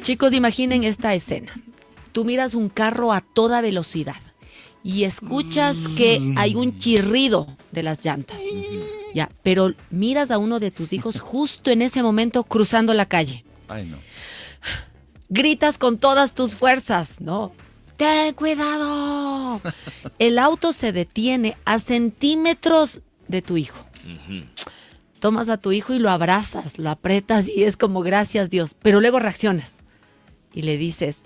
Chicos, imaginen esta escena. Tú miras un carro a toda velocidad y escuchas que hay un chirrido de las llantas. Ya, pero miras a uno de tus hijos justo en ese momento cruzando la calle. Ay, no. Gritas con todas tus fuerzas, ¿no? ¡Ten cuidado! El auto se detiene a centímetros de tu hijo. Tomas a tu hijo y lo abrazas, lo apretas y es como gracias Dios. Pero luego reaccionas y le dices,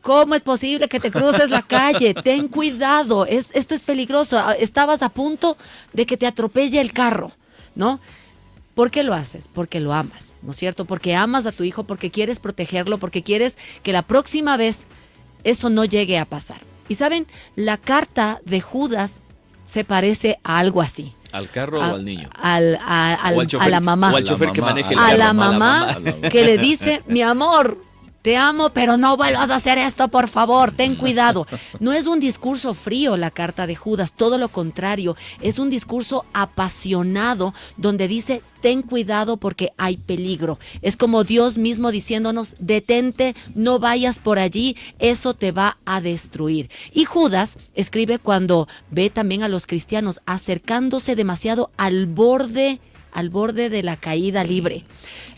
¿cómo es posible que te cruces la calle? Ten cuidado, esto es peligroso. Estabas a punto de que te atropelle el carro, ¿no? ¿Por qué lo haces? Porque lo amas, ¿no es cierto? Porque amas a tu hijo, porque quieres protegerlo, porque quieres que la próxima vez eso no llegue a pasar. Y saben, la carta de Judas se parece a algo así. ¿Al carro o al niño? A la mamá. O al chofer que maneje el A carro. la mamá que le dice, mi amor, te amo, pero no vuelvas a hacer esto, por favor, ten cuidado. No es un discurso frío la carta de Judas, todo lo contrario, es un discurso apasionado donde dice, ten cuidado porque hay peligro. Es como Dios mismo diciéndonos, detente, no vayas por allí, eso te va a destruir. Y Judas escribe cuando ve también a los cristianos acercándose demasiado al borde de la caída libre.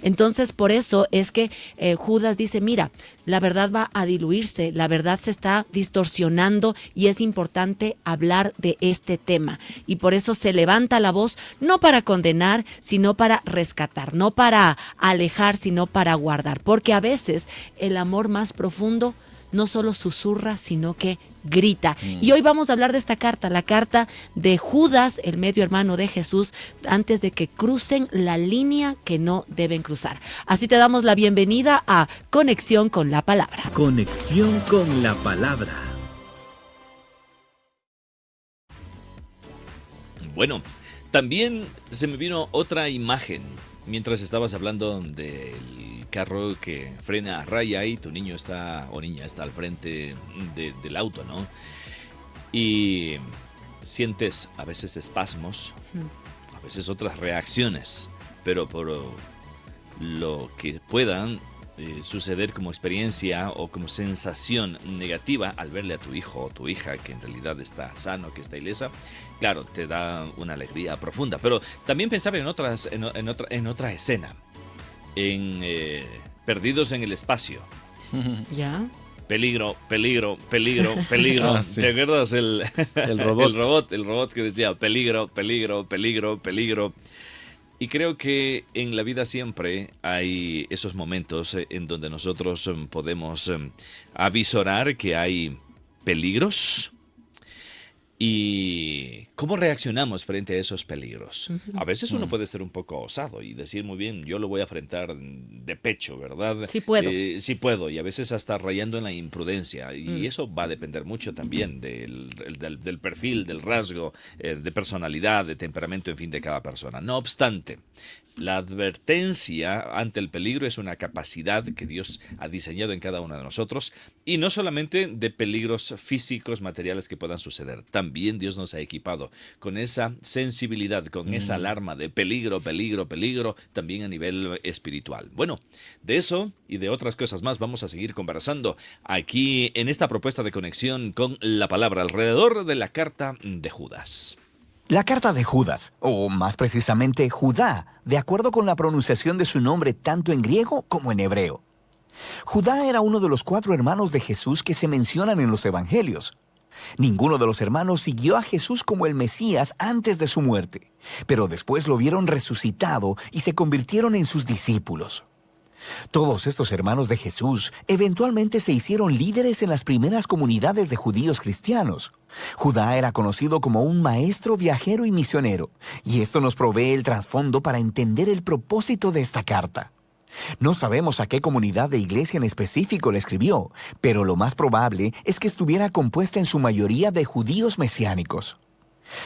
Entonces, por eso es que Judas dice, mira, la verdad va a diluirse, la verdad se está distorsionando y es importante hablar de este tema. Y por eso se levanta la voz, no para condenar, sino para rescatar, no para alejar, sino para guardar. Porque a veces el amor más profundo no solo susurra, sino que grita. Y hoy vamos a hablar de esta carta, la carta de Judas, el medio hermano de Jesús, antes de que crucen la línea que no deben cruzar. Así te damos la bienvenida a Conexión con la Palabra. Conexión con la Palabra. Bueno, también se me vino otra imagen mientras estabas hablando del carro que frena a raya y tu niño está, o niña está al frente del auto, ¿no? Y sientes a veces espasmos, a veces otras reacciones, pero por lo que puedan suceder como experiencia o como sensación negativa al verle a tu hijo o tu hija que en realidad está sano, que está ilesa, claro, te da una alegría profunda. Pero también pensaba en otra escena, perdidos en el espacio. ¿Ya? Peligro, peligro, peligro, peligro. Ah, sí. ¿Te acuerdas el robot. el robot que decía peligro, peligro, peligro, peligro? Y creo que en la vida siempre hay esos momentos en donde nosotros podemos avisorar que hay peligros. ¿Y cómo reaccionamos frente a esos peligros? A veces uno puede ser un poco osado y decir, muy bien, yo lo voy a enfrentar de pecho, ¿verdad? Sí puedo. Sí puedo, y a veces hasta rayando en la imprudencia. Y eso va a depender mucho también del perfil, del rasgo, de personalidad, de temperamento, en fin, de cada persona. No obstante, la advertencia ante el peligro es una capacidad que Dios ha diseñado en cada uno de nosotros, y no solamente de peligros físicos, materiales que puedan suceder. También Dios nos ha equipado con esa sensibilidad, con esa alarma de peligro, peligro, peligro, también a nivel espiritual. Bueno, de eso y de otras cosas más vamos a seguir conversando aquí en esta propuesta de conexión con la palabra alrededor de la carta de Judas. La carta de Judas, o más precisamente Judá, de acuerdo con la pronunciación de su nombre tanto en griego como en hebreo. Judá era uno de los 4 hermanos de Jesús que se mencionan en los evangelios. Ninguno de los hermanos siguió a Jesús como el Mesías antes de su muerte, pero después lo vieron resucitado y se convirtieron en sus discípulos. Todos estos hermanos de Jesús eventualmente se hicieron líderes en las primeras comunidades de judíos cristianos. Judá era conocido como un maestro viajero y misionero, y esto nos provee el trasfondo para entender el propósito de esta carta. No sabemos a qué comunidad de iglesia en específico le escribió, pero lo más probable es que estuviera compuesta en su mayoría de judíos mesiánicos.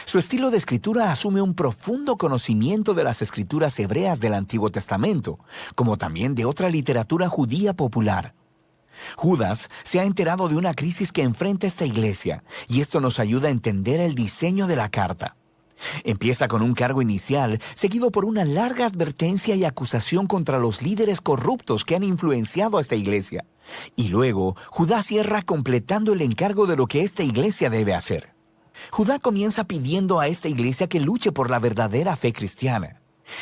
Su estilo de escritura asume un profundo conocimiento de las escrituras hebreas del Antiguo Testamento, como también de otra literatura judía popular. Judas se ha enterado de una crisis que enfrenta esta iglesia, y esto nos ayuda a entender el diseño de la carta. Empieza con un cargo inicial, seguido por una larga advertencia y acusación contra los líderes corruptos que han influenciado a esta iglesia. Y luego, Judá cierra completando el encargo de lo que esta iglesia debe hacer. Judá comienza pidiendo a esta iglesia que luche por la verdadera fe cristiana.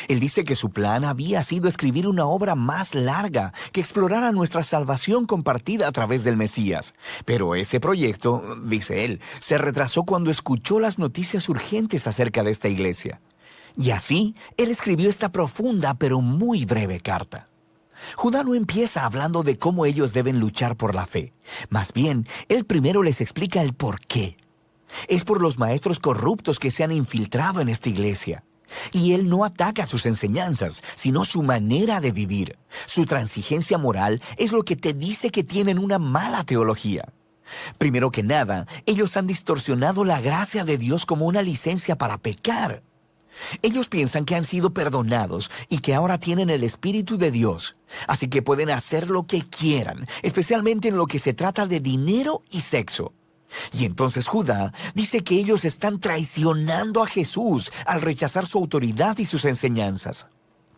Él dice que su plan había sido escribir una obra más larga que explorara nuestra salvación compartida a través del Mesías. Pero ese proyecto, dice él, se retrasó cuando escuchó las noticias urgentes acerca de esta iglesia. Y así, él escribió esta profunda pero muy breve carta. Judá no empieza hablando de cómo ellos deben luchar por la fe. Más bien, él primero les explica el por qué. Es por los maestros corruptos que se han infiltrado en esta iglesia. Y él no ataca sus enseñanzas, sino su manera de vivir. Su transigencia moral es lo que te dice que tienen una mala teología. Primero que nada, ellos han distorsionado la gracia de Dios como una licencia para pecar. Ellos piensan que han sido perdonados y que ahora tienen el Espíritu de Dios, así que pueden hacer lo que quieran, especialmente en lo que se trata de dinero y sexo. Y entonces Judá dice que ellos están traicionando a Jesús al rechazar su autoridad y sus enseñanzas.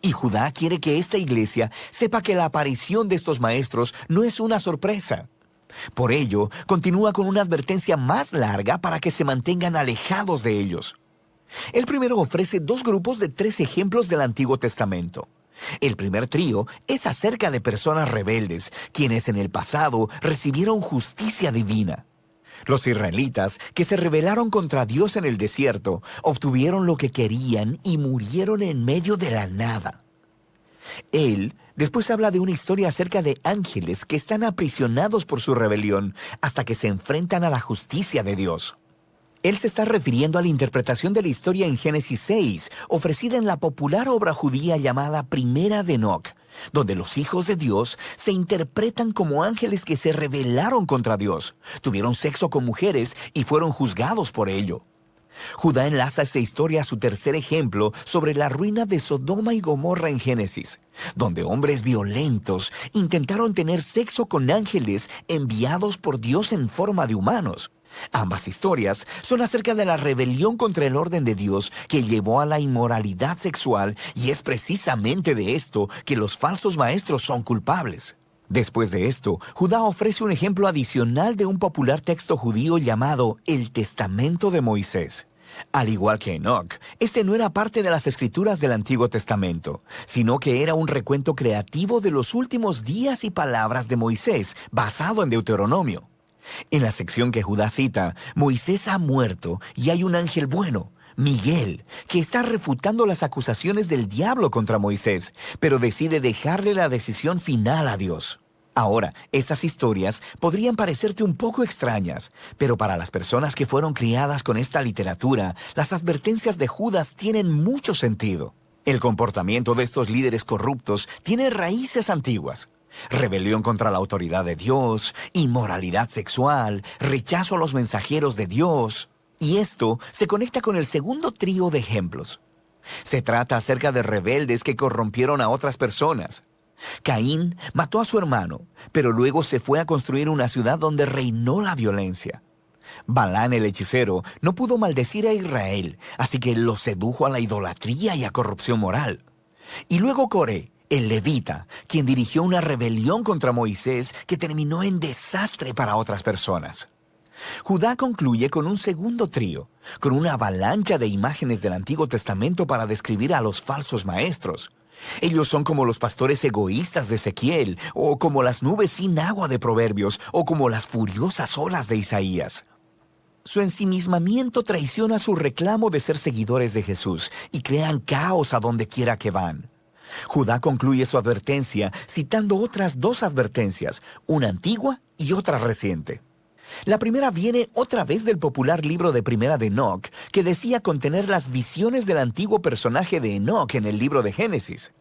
Y Judá quiere que esta iglesia sepa que la aparición de estos maestros no es una sorpresa. Por ello, continúa con una advertencia más larga para que se mantengan alejados de ellos. Él primero ofrece 2 grupos de 3 ejemplos del Antiguo Testamento. El primer trío es acerca de personas rebeldes, quienes en el pasado recibieron justicia divina. Los israelitas, que se rebelaron contra Dios en el desierto, obtuvieron lo que querían y murieron en medio de la nada. Él después habla de una historia acerca de ángeles que están aprisionados por su rebelión hasta que se enfrentan a la justicia de Dios. Él se está refiriendo a la interpretación de la historia en Génesis 6, ofrecida en la popular obra judía llamada Primera de Enoc, donde los hijos de Dios se interpretan como ángeles que se rebelaron contra Dios, tuvieron sexo con mujeres y fueron juzgados por ello. Judá enlaza esta historia a su tercer ejemplo sobre la ruina de Sodoma y Gomorra en Génesis, donde hombres violentos intentaron tener sexo con ángeles enviados por Dios en forma de humanos. Ambas historias son acerca de la rebelión contra el orden de Dios que llevó a la inmoralidad sexual, y es precisamente de esto que los falsos maestros son culpables. Después de esto, Judá ofrece un ejemplo adicional de un popular texto judío llamado el Testamento de Moisés. Al igual que Enoc, este no era parte de las escrituras del Antiguo Testamento, sino que era un recuento creativo de los últimos días y palabras de Moisés, basado en Deuteronomio. En la sección que Judá cita, Moisés ha muerto y hay un ángel bueno, Miguel, que está refutando las acusaciones del diablo contra Moisés, pero decide dejarle la decisión final a Dios. Ahora, estas historias podrían parecerte un poco extrañas, pero para las personas que fueron criadas con esta literatura, las advertencias de Judas tienen mucho sentido. El comportamiento de estos líderes corruptos tiene raíces antiguas. Rebelión contra la autoridad de Dios, inmoralidad sexual, rechazo a los mensajeros de Dios. Y esto se conecta con el segundo trío de ejemplos. Se trata acerca de rebeldes que corrompieron a otras personas. Caín mató a su hermano, pero luego se fue a construir una ciudad donde reinó la violencia. Balán el hechicero no pudo maldecir a Israel, así que lo sedujo a la idolatría y a corrupción moral. Y luego Coré, el levita, quien dirigió una rebelión contra Moisés que terminó en desastre para otras personas. Judá concluye con un segundo trío, con una avalancha de imágenes del Antiguo Testamento para describir a los falsos maestros. Ellos son como los pastores egoístas de Ezequiel, o como las nubes sin agua de Proverbios, o como las furiosas olas de Isaías. Su ensimismamiento traiciona su reclamo de ser seguidores de Jesús y crean caos a donde quiera que van. Judá concluye su advertencia citando otras 2 advertencias, una antigua y otra reciente. La primera viene otra vez del popular libro de Primera de Enoc, que decía contener las visiones del antiguo personaje de Enoc en el libro de Génesis.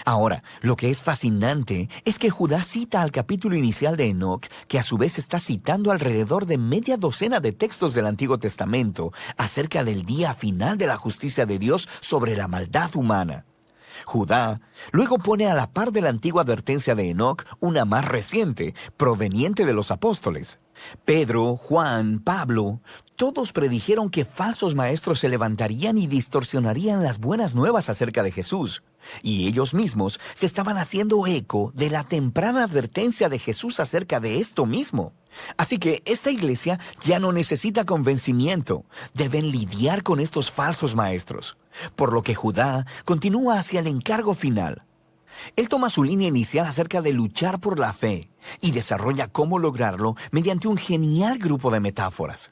Ahora, lo que es fascinante es que Judá cita al capítulo inicial de Enoc, que a su vez está citando alrededor de media docena de textos del Antiguo Testamento acerca del día final de la justicia de Dios sobre la maldad humana. Judá luego pone a la par de la antigua advertencia de Enoc una más reciente, proveniente de los apóstoles. Pedro, Juan, Pablo, todos predijeron que falsos maestros se levantarían y distorsionarían las buenas nuevas acerca de Jesús. Y ellos mismos se estaban haciendo eco de la temprana advertencia de Jesús acerca de esto mismo. Así que esta iglesia ya no necesita convencimiento. Deben lidiar con estos falsos maestros. Por lo que Judá continúa hacia el encargo final. Él toma su línea inicial acerca de luchar por la fe y desarrolla cómo lograrlo mediante un genial grupo de metáforas.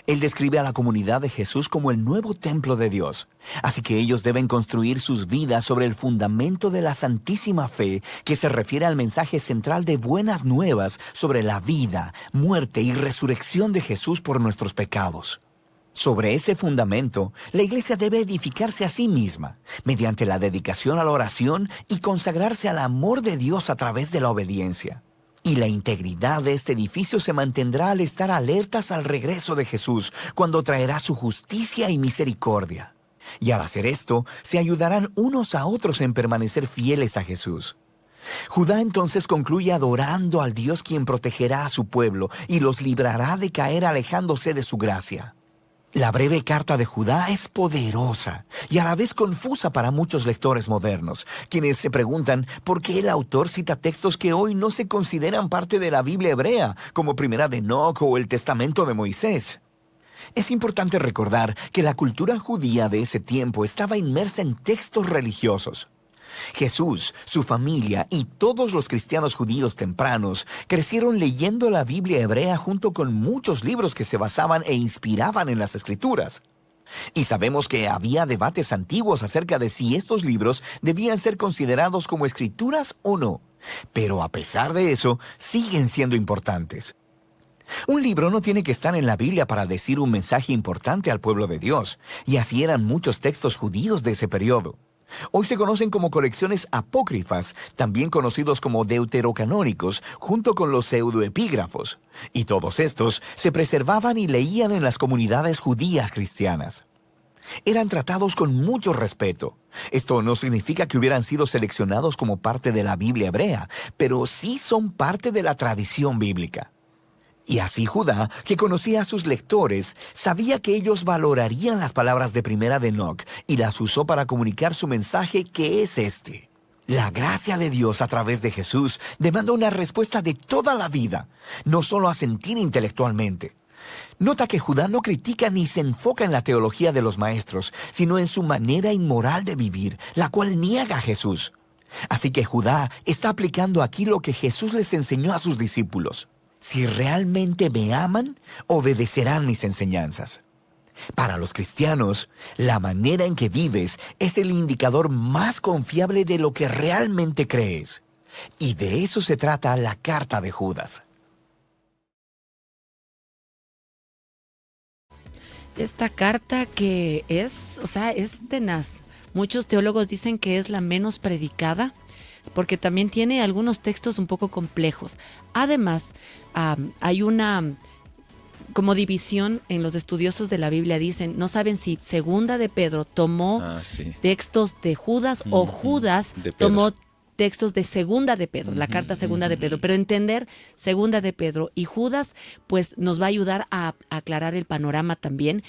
Él describe a la comunidad de Jesús como el nuevo templo de Dios, así que ellos deben construir sus vidas sobre el fundamento de la santísima fe que se refiere al mensaje central de buenas nuevas sobre la vida, muerte y resurrección de Jesús por nuestros pecados. Sobre ese fundamento, la iglesia debe edificarse a sí misma, mediante la dedicación a la oración y consagrarse al amor de Dios a través de la obediencia. Y la integridad de este edificio se mantendrá al estar alertas al regreso de Jesús, cuando traerá su justicia y misericordia. Y al hacer esto, se ayudarán unos a otros en permanecer fieles a Jesús. Judá entonces concluye adorando al Dios quien protegerá a su pueblo y los librará de caer alejándose de su gracia. La breve carta de Judá es poderosa y a la vez confusa para muchos lectores modernos, quienes se preguntan por qué el autor cita textos que hoy no se consideran parte de la Biblia hebrea, como Primera de Enoc o el Testamento de Moisés. Es importante recordar que la cultura judía de ese tiempo estaba inmersa en textos religiosos. Jesús, su familia y todos los cristianos judíos tempranos crecieron leyendo la Biblia hebrea junto con muchos libros que se basaban e inspiraban en las Escrituras. Y sabemos que había debates antiguos acerca de si estos libros debían ser considerados como escrituras o no. Pero a pesar de eso, siguen siendo importantes. Un libro no tiene que estar en la Biblia para decir un mensaje importante al pueblo de Dios, y así eran muchos textos judíos de ese periodo. Hoy se conocen como colecciones apócrifas, también conocidos como deuterocanónicos, junto con los pseudoepígrafos. Y todos estos se preservaban y leían en las comunidades judías cristianas. Eran tratados con mucho respeto. Esto no significa que hubieran sido seleccionados como parte de la Biblia hebrea, pero sí son parte de la tradición bíblica. Y así Judá, que conocía a sus lectores, sabía que ellos valorarían las palabras de Primera de Enoc y las usó para comunicar su mensaje, que es este. La gracia de Dios a través de Jesús demanda una respuesta de toda la vida, no solo a sentir intelectualmente. Nota que Judá no critica ni se enfoca en la teología de los maestros, sino en su manera inmoral de vivir, la cual niega a Jesús. Así que Judá está aplicando aquí lo que Jesús les enseñó a sus discípulos. Si realmente me aman, obedecerán mis enseñanzas. Para los cristianos, la manera en que vives es el indicador más confiable de lo que realmente crees. Y de eso se trata la carta de Judas. Esta carta que es tenaz. Muchos teólogos dicen que es la menos predicada, porque también tiene algunos textos un poco complejos. Además, hay una como división en los estudiosos de la Biblia. Dicen, no saben si Segunda de Pedro tomó textos de Judas o Judas tomó textos de Segunda de Pedro, la carta Segunda de Pedro, pero entender Segunda de Pedro y Judas, pues nos va a ayudar a aclarar el panorama también.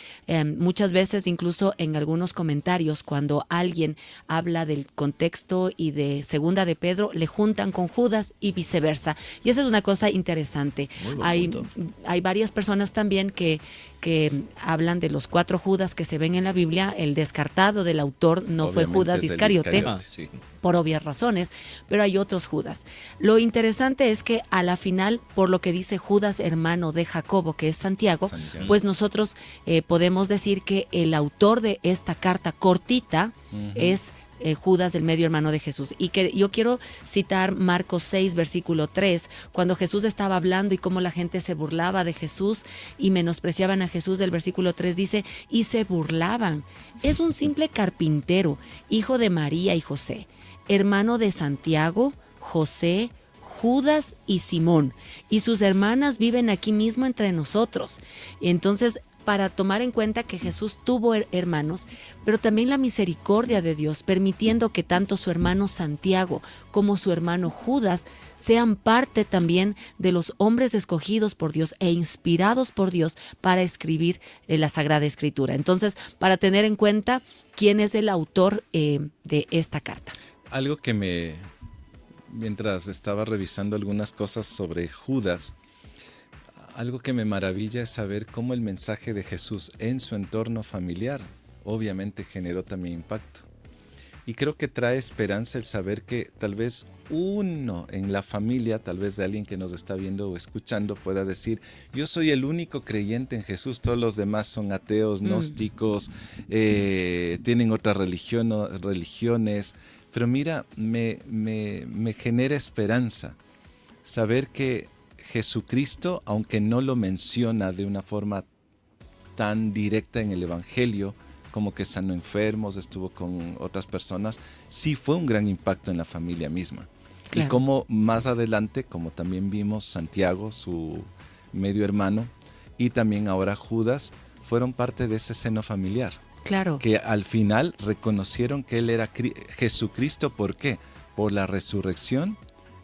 Muchas veces, incluso en algunos comentarios, cuando alguien habla del contexto y de Segunda de Pedro, le juntan con Judas y viceversa. Y esa es una cosa interesante. Hay varias personas también que hablan de los 4 Judas que se ven en la Biblia. El descartado del autor no fue Judas Iscariote, por obvias razones, pero hay otros Judas. Lo interesante es que a la final, por lo que dice Judas, hermano de Jacobo, que es Santiago, pues nosotros podemos decir que el autor de esta carta cortita es Judas, el medio hermano de Jesús. Y que yo quiero citar Marcos 6, versículo 3, cuando Jesús estaba hablando y cómo la gente se burlaba de Jesús y menospreciaban a Jesús. El versículo 3 dice, y se burlaban. Es un simple carpintero, hijo de María y José, hermano de Santiago, José, Judas y Simón, y sus hermanas viven aquí mismo entre nosotros. Entonces, para tomar en cuenta que Jesús tuvo hermanos, pero también la misericordia de Dios, permitiendo que tanto su hermano Santiago como su hermano Judas sean parte también de los hombres escogidos por Dios e inspirados por Dios para escribir la Sagrada Escritura. Entonces, para tener en cuenta quién es el autor de esta carta. Algo que mientras estaba revisando algunas cosas sobre Judas, algo que me maravilla es saber cómo el mensaje de Jesús en su entorno familiar obviamente generó también impacto. Y creo que trae esperanza el saber que tal vez uno en la familia, tal vez de alguien que nos está viendo o escuchando, pueda decir: yo soy el único creyente en Jesús, todos los demás son ateos, gnósticos, tienen otras religiones. Pero mira, me genera esperanza saber que Jesucristo, aunque no lo menciona de una forma tan directa en el Evangelio, como que sanó enfermos, estuvo con otras personas, sí fue un gran impacto en la familia misma. Claro. Y como más adelante, como también vimos, Santiago, su medio hermano, y también ahora Judas, fueron parte de ese seno familiar. Claro. Que al final reconocieron que él era Jesucristo. ¿Por qué? Por la resurrección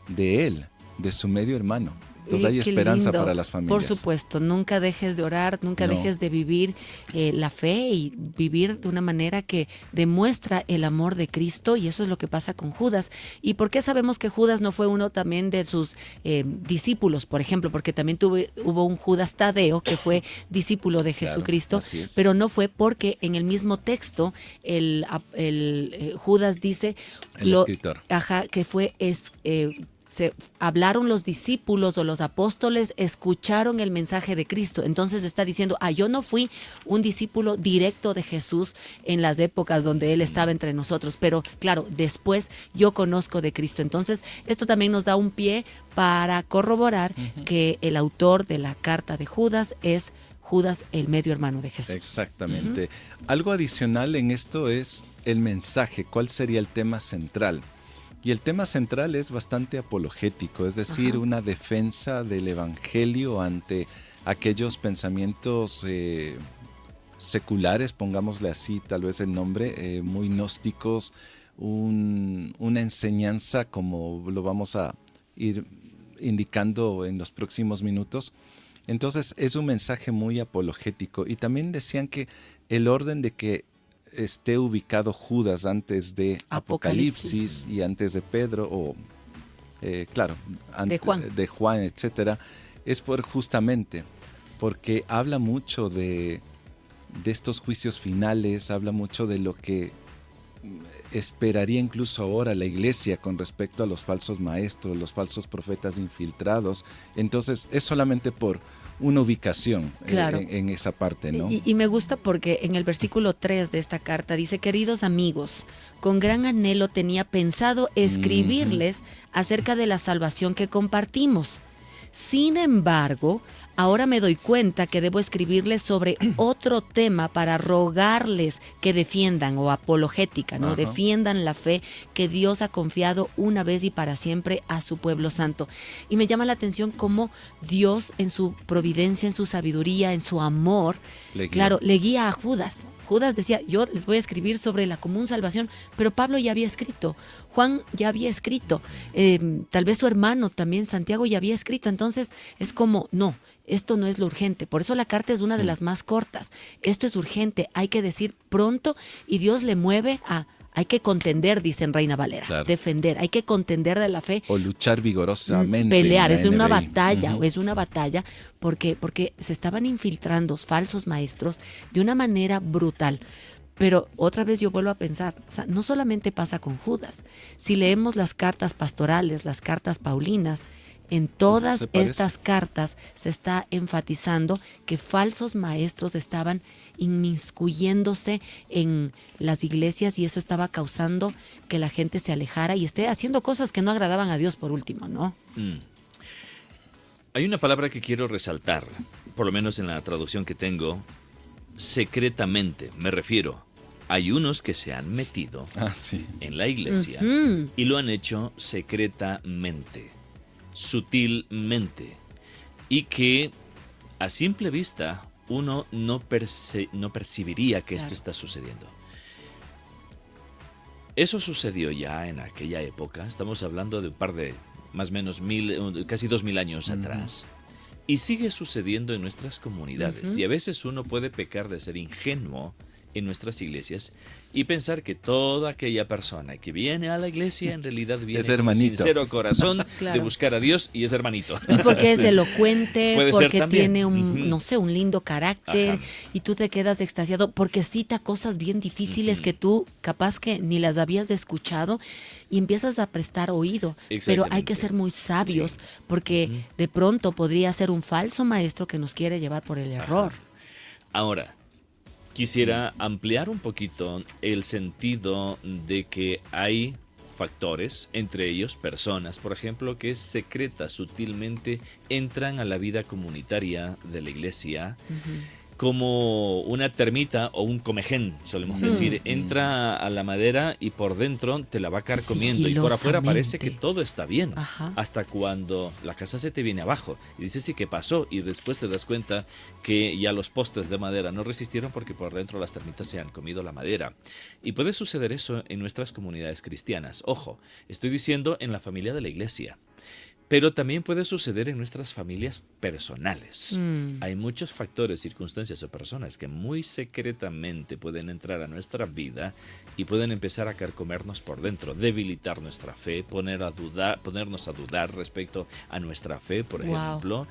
de él, de su medio hermano. Entonces hay esperanza para las familias. Por supuesto, nunca dejes de orar, nunca dejes de vivir la fe y vivir de una manera que demuestra el amor de Cristo, y eso es lo que pasa con Judas. ¿Y por qué sabemos que Judas no fue uno también de sus discípulos, por ejemplo? Porque también hubo un Judas Tadeo que fue discípulo de Jesucristo, claro, pero no fue porque en el mismo texto el Judas dice el escritor. Que fue se hablaron los discípulos o los apóstoles, escucharon el mensaje de Cristo. Entonces está diciendo, yo no fui un discípulo directo de Jesús en las épocas donde Él estaba entre nosotros, pero claro, después yo conozco de Cristo. Entonces esto también nos da un pie para corroborar que el autor de la carta de Judas es Judas, el medio hermano de Jesús. Exactamente. Algo adicional en esto es el mensaje. ¿Cuál sería el tema central? Y el tema central es bastante apologético, es decir, una defensa del evangelio ante aquellos pensamientos seculares, pongámosle así tal vez el nombre, muy gnósticos, una enseñanza, como lo vamos a ir indicando en los próximos minutos. Entonces es un mensaje muy apologético, y también decían que el orden de que esté ubicado Judas antes de Apocalipsis y antes de Pedro, o antes de Juan, etcétera, es justamente porque habla mucho de estos juicios finales, habla mucho de lo que esperaría incluso ahora la iglesia con respecto a los falsos maestros, los falsos profetas infiltrados. Entonces es solamente por una ubicación, claro, en esa parte, ¿no? Y me gusta porque en el versículo 3 de esta carta dice: queridos amigos, con gran anhelo tenía pensado escribirles acerca de la salvación que compartimos. Sin embargo, ahora me doy cuenta que debo escribirles sobre otro tema para rogarles que defiendan, o apologética, ¿no? Defiendan la fe que Dios ha confiado una vez y para siempre a su pueblo santo. Y me llama la atención cómo Dios, en su providencia, en su sabiduría, en su amor, le guía a Judas. Judas decía: yo les voy a escribir sobre la común salvación, pero Pablo ya había escrito, Juan ya había escrito, tal vez su hermano también, Santiago, ya había escrito. Entonces es como, no, esto no es lo urgente. Por eso la carta es una de las más cortas. Esto es urgente, hay que decir pronto, y Dios le mueve hay que contender, dice en Reina Valera, claro, defender, hay que contender de la fe. O luchar vigorosamente. Pelear, es una batalla, es una batalla, porque se estaban infiltrando falsos maestros de una manera brutal. Pero otra vez yo vuelvo a pensar, o sea, no solamente pasa con Judas. Si leemos las cartas pastorales, las cartas paulinas, en todas estas cartas se está enfatizando que falsos maestros estaban inmiscuyéndose en las iglesias, y eso estaba causando que la gente se alejara y esté haciendo cosas que no agradaban a Dios, por último, ¿no? Hay una palabra que quiero resaltar, por lo menos en la traducción que tengo: secretamente. Me refiero, hay unos que se han metido en la iglesia y lo han hecho secretamente, sutilmente, y que a simple vista uno no percibiría que esto Claro. está sucediendo. Eso sucedió ya en aquella época, estamos hablando de un par de, más o menos casi 2000 años atrás. Y sigue sucediendo en nuestras comunidades. Ujú. Y a veces uno puede pecar de ser ingenuo en nuestras iglesias y pensar que toda aquella persona que viene a la iglesia en realidad viene Es con el hermanito. sincero corazón de Claro. buscar a Dios y es hermanito. Y porque es Sí. elocuente, Puede ser porque también. tiene un, Ujú. no sé, un lindo carácter, Ajá. y tú te quedas extasiado porque cita cosas bien difíciles Ujú. que tú capaz que ni las habías escuchado y empiezas a prestar oído. Pero hay Exactamente. que ser muy sabios Sí. porque Ujú. de pronto podría ser un falso maestro que nos quiere llevar por el error. Ahora, quisiera ampliar un poquito el sentido de que hay factores, entre ellos personas, por ejemplo, que secretas, sutilmente entran a la vida comunitaria de la iglesia como una termita o un comején, solemos decir. Entra a la madera y por dentro te la va carcomiendo y por afuera parece que Sigilosamente. todo está bien. Ajá. Hasta cuando la casa se te viene abajo y dices, sí, ¿qué pasó? Y después te das cuenta que ya los postes de madera no resistieron porque por dentro las termitas se han comido la madera. Y puede suceder eso en nuestras comunidades cristianas. Ojo, estoy diciendo en la familia de la iglesia. Pero también puede suceder en nuestras familias personales. Mm. Hay muchos factores, circunstancias o personas que muy secretamente pueden entrar a nuestra vida y pueden empezar a carcomernos por dentro, debilitar nuestra fe, ponernos a dudar respecto a nuestra fe, por Wow. ejemplo,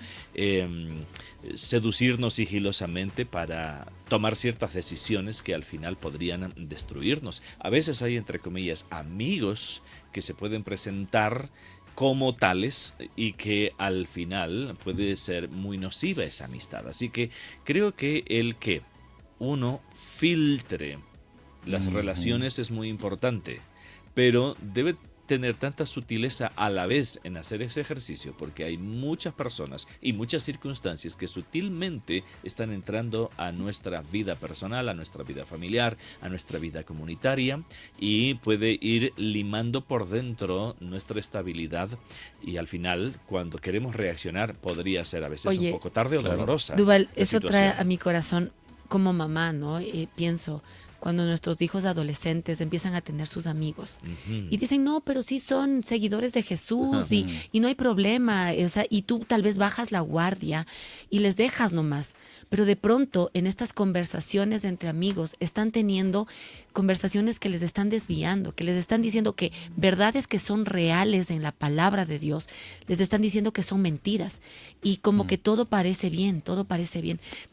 seducirnos sigilosamente para tomar ciertas decisiones que al final podrían destruirnos. A veces hay, entre comillas, amigos que se pueden presentar como tales y que al final puede ser muy nociva esa amistad. Así que creo que el que uno filtre las relaciones es muy importante, pero debe tener tanta sutileza a la vez en hacer ese ejercicio, porque hay muchas personas y muchas circunstancias que sutilmente están entrando a nuestra vida personal, a nuestra vida familiar, a nuestra vida comunitaria, y puede ir limando por dentro nuestra estabilidad, y al final, cuando queremos reaccionar, podría ser a veces Oye, un poco tarde o claro. dolorosa. Duval, la eso trae situación. a mi corazón como mamá, ¿no? Pienso, cuando nuestros hijos adolescentes empiezan a tener sus amigos Ujú. y dicen, no, pero sí son seguidores de Jesús y no hay problema, o sea, y tú tal vez bajas la guardia y les dejas nomás, pero de pronto en estas conversaciones entre amigos están teniendo conversaciones que les están desviando, que les están diciendo que verdades que son reales en la palabra de Dios, les están diciendo que son mentiras y como que todo parece bien,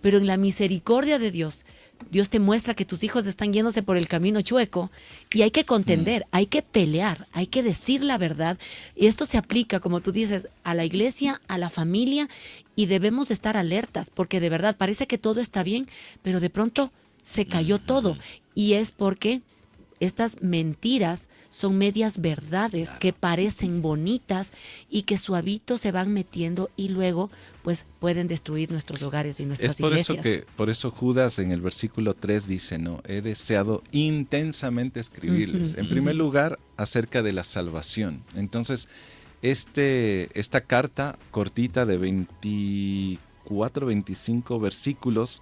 pero en la misericordia de Dios, Dios te muestra que tus hijos están yéndose por el camino chueco y hay que contender, hay que pelear, hay que decir la verdad. Y esto se aplica, como tú dices, a la iglesia, a la familia, y debemos estar alertas porque de verdad parece que todo está bien, pero de pronto se cayó todo. Y es porque estas mentiras son medias verdades que parecen bonitas y que suavito se van metiendo y luego pues pueden destruir nuestros hogares y nuestras Es por eso iglesias. por eso Judas en el versículo 3 dice, ¿no? He deseado intensamente escribirles. En primer lugar, acerca de la salvación. Entonces, esta carta cortita de 24, 25 versículos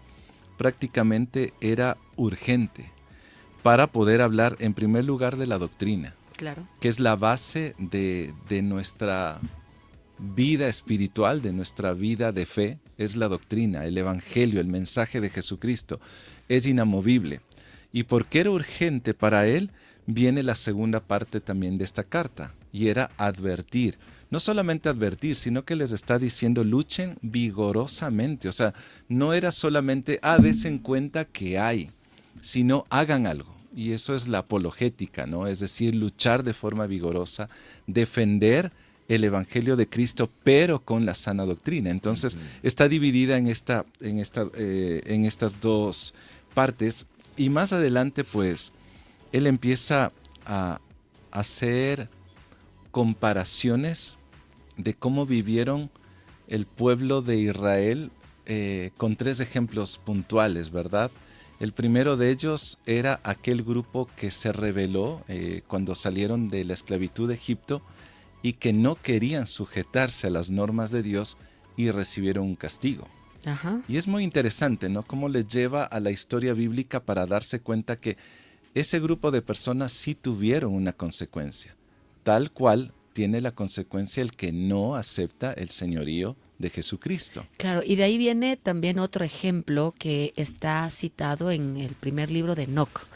prácticamente era urgente para poder hablar en primer lugar de la doctrina, Claro. que es la base de nuestra vida espiritual, de nuestra vida de fe, es la doctrina, el evangelio, el mensaje de Jesucristo. Es inamovible. ¿Y por qué era urgente para él? Viene la segunda parte también de esta carta, y era advertir. No solamente advertir, sino que les está diciendo luchen vigorosamente. O sea, no era solamente, desen cuenta que hay, sino hagan algo. Y eso es la apologética, ¿no? Es decir, luchar de forma vigorosa, defender el Evangelio de Cristo, pero con la sana doctrina. Entonces, está dividida en estas dos partes. Y más adelante, pues, él empieza a hacer comparaciones de cómo vivieron el pueblo de Israel con tres ejemplos puntuales, ¿verdad? El primero de ellos era aquel grupo que se rebeló cuando salieron de la esclavitud de Egipto y que no querían sujetarse a las normas de Dios y recibieron un castigo. Ajá. Y es muy interesante, ¿no? Cómo les lleva a la historia bíblica para darse cuenta que ese grupo de personas sí tuvieron una consecuencia, tal cual tiene la consecuencia el que no acepta el señorío de Jesucristo. Claro, y de ahí viene también otro ejemplo que está citado en el primer libro de Enoc.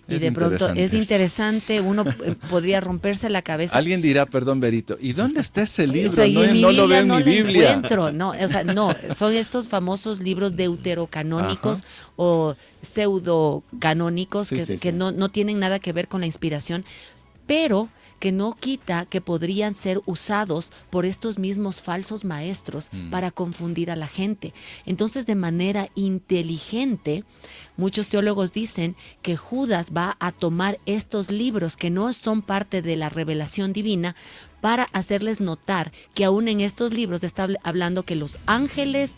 Y Es de pronto interesante es eso. interesante, uno podría romperse la cabeza. Alguien dirá, perdón, Berito, ¿y dónde está ese libro? O sea, y en mi no lo Biblia veo en no mi lo Biblia. encuentro, no, o sea, no, son estos famosos libros deuterocanónicos Ajá. o pseudocanónicos Sí, que, sí, que sí. no tienen nada que ver con la inspiración, pero que no quita que podrían ser usados por estos mismos falsos maestros para confundir a la gente. Entonces, de manera inteligente, muchos teólogos dicen que Judas va a tomar estos libros que no son parte de la revelación divina para hacerles notar que aún en estos libros está hablando que los ángeles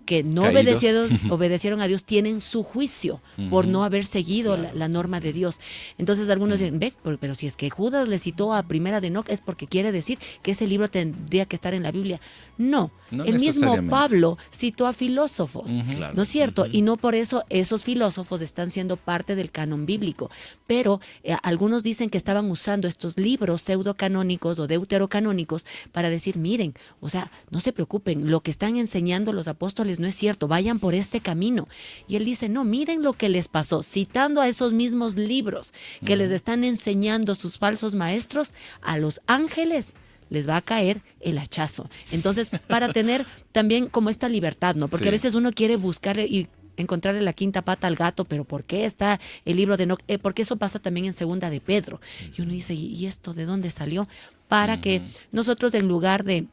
que no Caídos. obedecieron a Dios tienen su juicio por no haber seguido la norma de Dios. Entonces algunos dicen, ve, pero si es que Judas le citó a Primera de Enoc es porque quiere decir que ese libro tendría que estar en la Biblia. No, No el mismo necesariamente. Pablo citó a filósofos, Claro. ¿no es cierto? Y no por eso esos filósofos están siendo parte del canon bíblico, pero algunos dicen que estaban usando estos libros pseudocanónicos o deuterocanónicos para decir, miren, o sea, no se preocupen, lo que están enseñando los apóstoles no es cierto, vayan por este camino. Y él dice, no, miren lo que les pasó, citando a esos mismos libros que les están enseñando sus falsos maestros, a los ángeles les va a caer el hachazo. Entonces, para tener también como esta libertad, ¿no? Porque Sí. a veces uno quiere buscar y encontrarle la quinta pata al gato, pero ¿por qué está el libro de Enoc? Porque eso pasa también en Segunda de Pedro. Y uno dice, ¿y esto de dónde salió? Para que nosotros, en lugar de,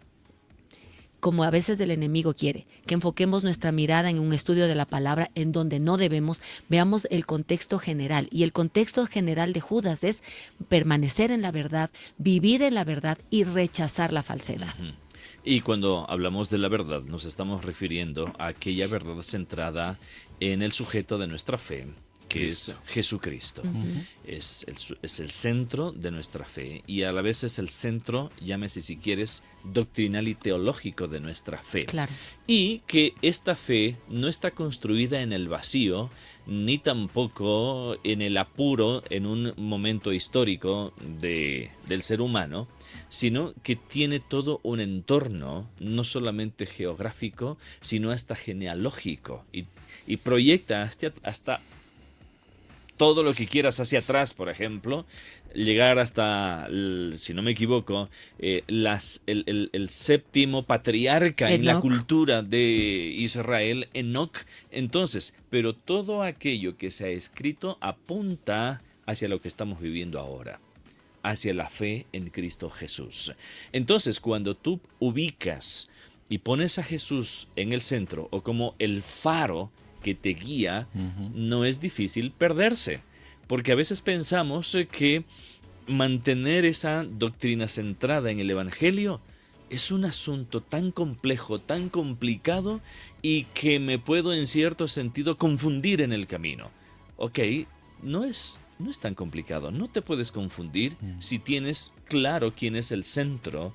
como a veces el enemigo quiere, que enfoquemos nuestra mirada en un estudio de la palabra en donde no debemos, veamos el contexto general. Y el contexto general de Judas es permanecer en la verdad, vivir en la verdad y rechazar la falsedad. Y cuando hablamos de la verdad, nos estamos refiriendo a aquella verdad centrada en el sujeto de nuestra fe, que es Jesucristo. Es el centro de nuestra fe y a la vez es el centro, llámese si quieres, doctrinal y teológico de nuestra fe. Claro. Y que esta fe no está construida en el vacío, ni tampoco en el apuro en un momento histórico del ser humano, sino que tiene todo un entorno, no solamente geográfico, sino hasta genealógico, y proyecta hasta todo lo que quieras hacia atrás, por ejemplo, llegar hasta, si no me equivoco, el séptimo patriarca en la Enoc. cultura de Israel, Enoc. Entonces, pero todo aquello que se ha escrito apunta hacia lo que estamos viviendo ahora, hacia la fe en Cristo Jesús. Entonces, cuando tú ubicas y pones a Jesús en el centro o como el faro que te guía, no es difícil perderse, porque a veces pensamos que mantener esa doctrina centrada en el Evangelio es un asunto tan complejo, tan complicado y que me puedo en cierto sentido confundir en el camino. Ok, no es tan complicado, no te puedes confundir si tienes claro quién es el centro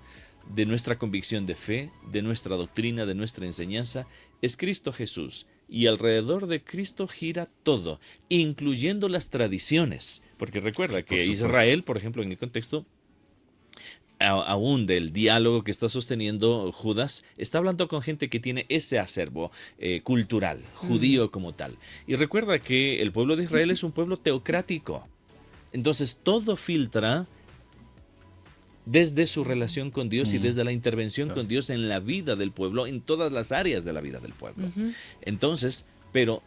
de nuestra convicción de fe, de nuestra doctrina, de nuestra enseñanza, es Cristo Jesús. Y alrededor de Cristo gira todo, incluyendo las tradiciones. Porque recuerda que Israel, por ejemplo, en el contexto aún del diálogo que está sosteniendo Judas, está hablando con gente que tiene ese acervo cultural, judío como tal. Y recuerda que el pueblo de Israel es un pueblo teocrático. Entonces todo filtra desde su relación con Dios y desde la intervención con Dios en la vida del pueblo, en todas las áreas de la vida del pueblo. Entonces, pero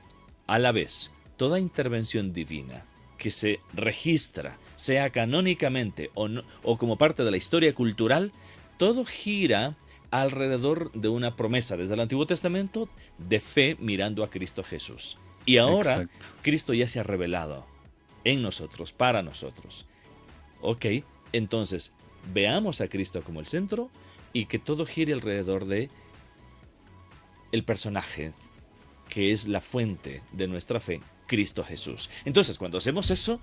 a la vez, toda intervención divina que se registra, sea canónicamente o como parte de la historia cultural, todo gira alrededor de una promesa desde el Antiguo Testamento de fe mirando a Cristo Jesús. Y ahora Cristo ya se ha revelado en nosotros, para nosotros. Ok, entonces veamos a Cristo como el centro y que todo gire alrededor de el personaje que es la fuente de nuestra fe, Cristo Jesús. Entonces, cuando hacemos eso,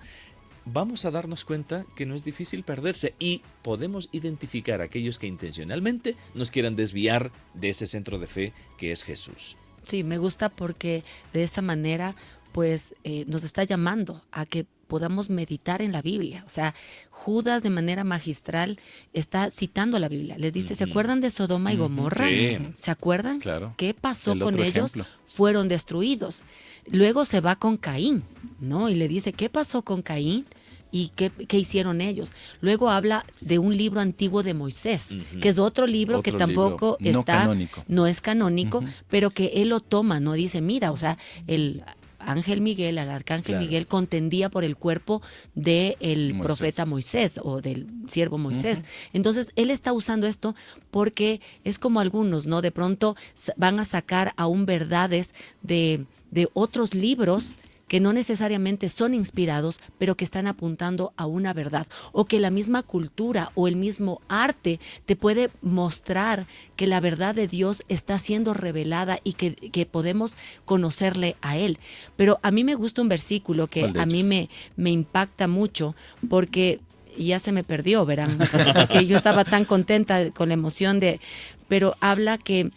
vamos a darnos cuenta que no es difícil perderse y podemos identificar a aquellos que intencionalmente nos quieran desviar de ese centro de fe que es Jesús. Sí, me gusta porque de esa manera pues nos está llamando a que podamos meditar en la Biblia. O sea, Judas de manera magistral está citando la Biblia. Les dice, ¿se acuerdan de Sodoma y Gomorra? Sí. ¿Se acuerdan? Claro. ¿Qué pasó El con otro ellos? ejemplo. Fueron destruidos. Luego se va con Caín, ¿no? Y le dice, ¿qué pasó con Caín? ¿Y qué hicieron ellos? Luego habla de un libro antiguo de Moisés, que es otro libro que Otro tampoco libro no está, canónico. no es canónico, pero que él lo toma, ¿no? Dice, mira, o sea, el ángel Miguel, el arcángel Claro. Miguel contendía por el cuerpo del Moisés. profeta Moisés o del siervo Moisés. Entonces, él está usando esto porque es como algunos, ¿no? De pronto van a sacar aún verdades de otros libros que no necesariamente son inspirados, pero que están apuntando a una verdad, o que la misma cultura o el mismo arte te puede mostrar que la verdad de Dios está siendo revelada y que podemos conocerle a Él. Pero a mí me gusta un versículo que ¿Cuál de a mí ellos? me impacta mucho, porque ya se me perdió, verán, que yo estaba tan contenta con la emoción pero habla que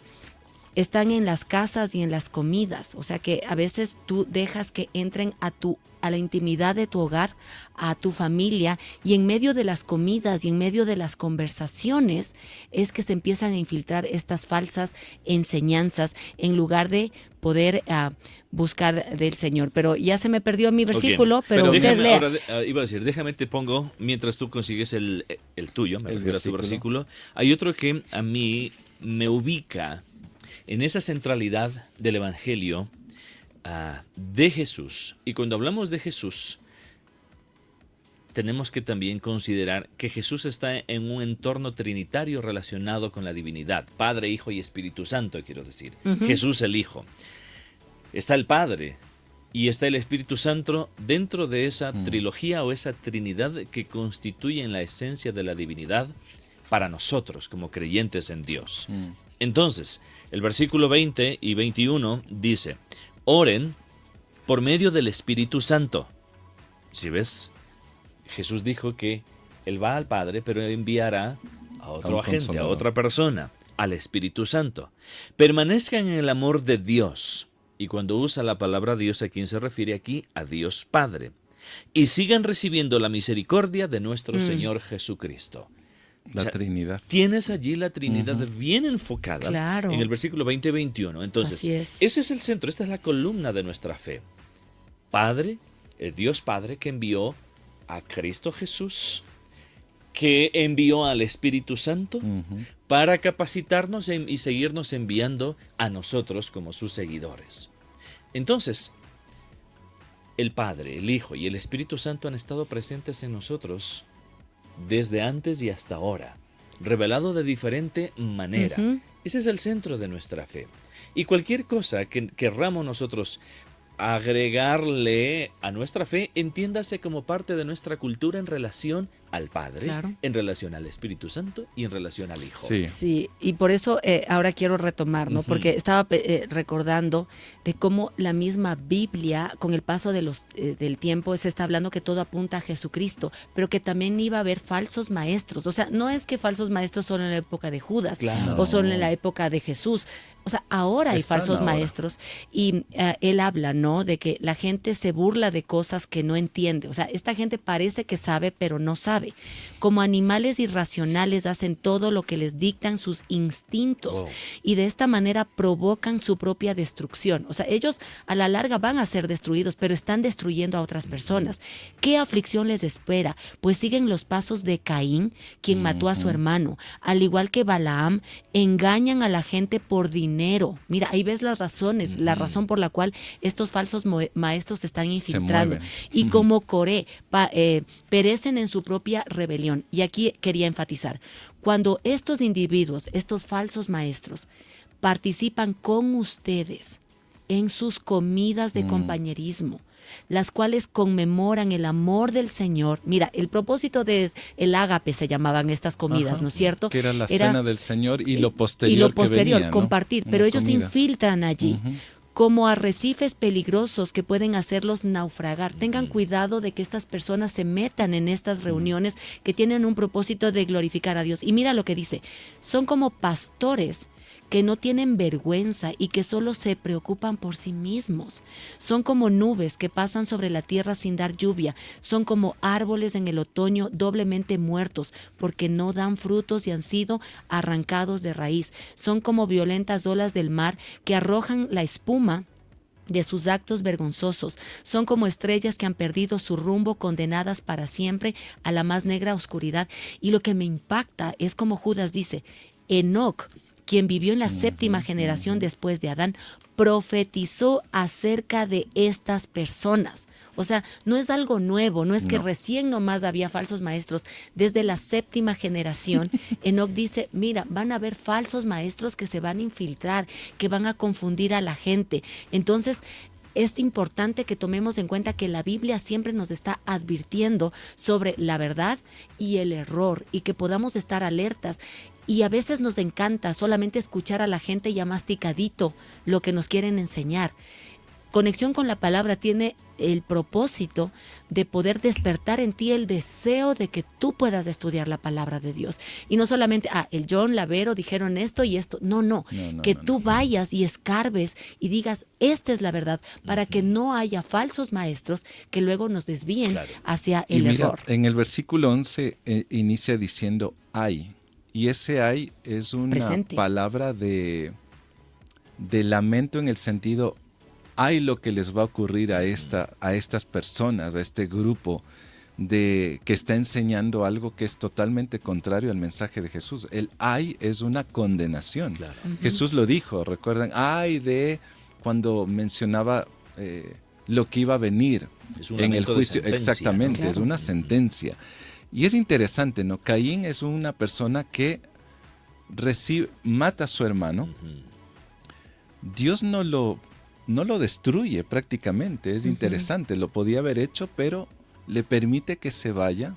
están en las casas y en las comidas, o sea que a veces tú dejas que entren a la intimidad de tu hogar, a tu familia, y en medio de las comidas y en medio de las conversaciones es que se empiezan a infiltrar estas falsas enseñanzas en lugar de poder buscar del Señor. Pero ya se me perdió mi versículo, Ok. pero usted déjame lea. ahora, iba a decir, déjame te pongo, mientras tú consigues el tuyo, me El refiero a tu versículo. versículo, hay otro que a mí me ubica en esa centralidad del Evangelio de Jesús. Y cuando hablamos de Jesús, tenemos que también considerar que Jesús está en un entorno trinitario relacionado con la divinidad, Padre, Hijo y Espíritu Santo, quiero decir. Jesús el Hijo. Está el Padre y está el Espíritu Santo dentro de esa trilogía o esa trinidad que constituyen la esencia de la divinidad para nosotros como creyentes en Dios. Entonces, el versículo 20 y 21 dice, oren por medio del Espíritu Santo. Si ves, Jesús dijo que Él va al Padre, pero Él enviará a otro un agente, a consolador. otra persona, al Espíritu Santo. Permanezcan en el amor de Dios. Y cuando usa la palabra Dios, ¿a quién se refiere aquí? A Dios Padre. Y sigan recibiendo la misericordia de nuestro Señor Jesucristo. La O sea, Trinidad. Tienes allí la Trinidad bien enfocada Claro. en el versículo 20 y 21. Entonces, Así es. ese es el centro, esta es la columna de nuestra fe. Padre, el Dios Padre que envió a Cristo Jesús, que envió al Espíritu Santo para capacitarnos y seguirnos enviando a nosotros como sus seguidores. Entonces, el Padre, el Hijo y el Espíritu Santo han estado presentes en nosotros desde antes y hasta ahora, revelado de diferente manera. Ese es el centro de nuestra fe. Y cualquier cosa que querramos nosotros agregarle a nuestra fe, entiéndase como parte de nuestra cultura en relación al Padre, Claro. en relación al Espíritu Santo y en relación al Hijo. Sí. Sí, y por eso ahora quiero retomar, ¿no? Porque estaba recordando de cómo la misma Biblia, con el paso de del tiempo, se está hablando que todo apunta a Jesucristo, pero que también iba a haber falsos maestros. O sea, no es que falsos maestros solo en la época de Judas Claro. o solo en la época de Jesús. O sea, ahora hay Están falsos ahora. maestros y él habla, ¿no? De que la gente se burla de cosas que no entiende. O sea, esta gente parece que sabe, pero no sabe. Como animales irracionales hacen todo lo que les dictan sus instintos Oh. y de esta manera provocan su propia destrucción. O sea, ellos a la larga van a ser destruidos, pero están destruyendo a otras personas. ¿Qué aflicción les espera? Pues siguen los pasos de Caín, quien mató a su hermano. Al igual que Balaam, engañan a la gente por dinero. Mira, ahí ves las razones, la razón por la cual estos falsos maestros se están infiltrando. mueven. Y como Coré, perecen en su propia rebelión. Y aquí quería enfatizar, cuando estos individuos, estos falsos maestros, participan con ustedes en sus comidas de compañerismo, las cuales conmemoran el amor del Señor. Mira, el propósito de el ágape se llamaban estas comidas, Ajá. ¿no es cierto? Que era la cena del Señor y lo posterior. Y lo que posterior, venía, ¿no? compartir. Una Pero ellos se comida. infiltran allí. Como arrecifes peligrosos que pueden hacerlos naufragar. Tengan cuidado de que estas personas se metan en estas reuniones que tienen un propósito de glorificar a Dios. Y mira lo que dice, son como pastores que no tienen vergüenza y que solo se preocupan por sí mismos. Son como nubes que pasan sobre la tierra sin dar lluvia. Son como árboles en el otoño doblemente muertos porque no dan frutos y han sido arrancados de raíz. Son como violentas olas del mar que arrojan la espuma de sus actos vergonzosos. Son como estrellas que han perdido su rumbo, condenadas para siempre a la más negra oscuridad. Y lo que me impacta es como Judas dice, Enoc, quien vivió en la séptima generación después de Adán, profetizó acerca de estas personas. O sea, no es algo nuevo, no es que recién nomás había falsos maestros. Desde la séptima generación, Enoc dice, mira, van a haber falsos maestros que se van a infiltrar, que van a confundir a la gente. Entonces, es importante que tomemos en cuenta que la Biblia siempre nos está advirtiendo sobre la verdad y el error y que podamos estar alertas. Y a veces nos encanta solamente escuchar a la gente ya masticadito lo que nos quieren enseñar. Conexión con la palabra tiene el propósito de poder despertar en ti el deseo de que tú puedas estudiar la palabra de Dios. Y no solamente, el John, la Vero dijeron esto y esto. No, que tú vayas y escarbes y digas, esta es la verdad, para que no haya falsos maestros que luego nos desvíen hacia el error. En el versículo 11 inicia diciendo hay. Y ese hay es una Presente. palabra de lamento en el sentido, hay lo que les va a ocurrir a estas personas, a este grupo que está enseñando algo que es totalmente contrario al mensaje de Jesús. El hay es una condenación. Claro. Jesús lo dijo, recuerdan, ay de cuando mencionaba lo que iba a venir Es un en el lamento de juicio. sentencia, Exactamente, ¿no? es una sentencia. Y es interesante, ¿no? Caín es una persona que mata a su hermano. Dios no lo destruye prácticamente, es interesante, lo podía haber hecho, pero le permite que se vaya.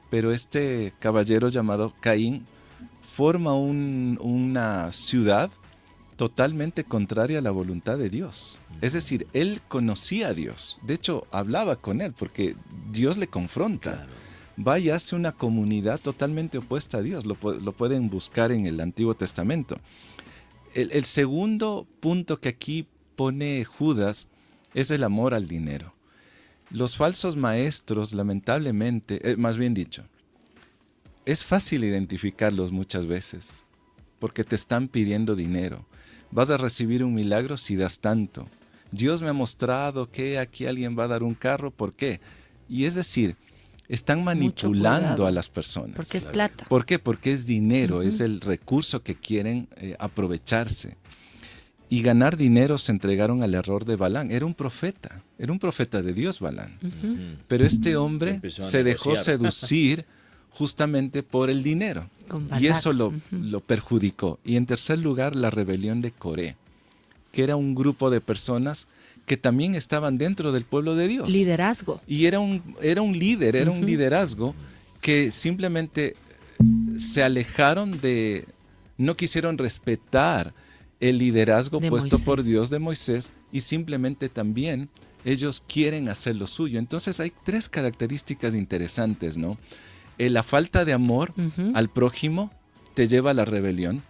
Pero este caballero llamado Caín forma una ciudad totalmente contraria a la voluntad de Dios. Es decir, él conocía a Dios, de hecho hablaba con él porque Dios le confronta. Claro. Va y hace una comunidad totalmente opuesta a Dios, lo pueden buscar en el Antiguo Testamento. El segundo punto que aquí pone Judas es el amor al dinero. Los falsos maestros, lamentablemente, más bien dicho, es fácil identificarlos muchas veces, porque te están pidiendo dinero. Vas a recibir un milagro si das tanto. Dios me ha mostrado que aquí alguien va a dar un carro, ¿por qué? Y es decir, están manipulando a las personas. Porque es plata. ¿Por qué? Porque es dinero, es el recurso que quieren aprovecharse. Y ganar dinero se entregaron al error de Balán. Era un profeta de Dios Balán. Pero este hombre Empezó a se dejó negociar. seducir justamente por el dinero. Con Y Balac. eso lo perjudicó. Y en tercer lugar, la rebelión de Coré, que era un grupo de personas que también estaban dentro del pueblo de Dios. Liderazgo. Y era un líder, era un liderazgo que simplemente se alejaron no quisieron respetar el liderazgo De puesto por Moisés. Dios de Moisés y simplemente también ellos quieren hacer lo suyo. Entonces hay tres características interesantes, ¿no? La falta de amor al prójimo te lleva a la rebelión.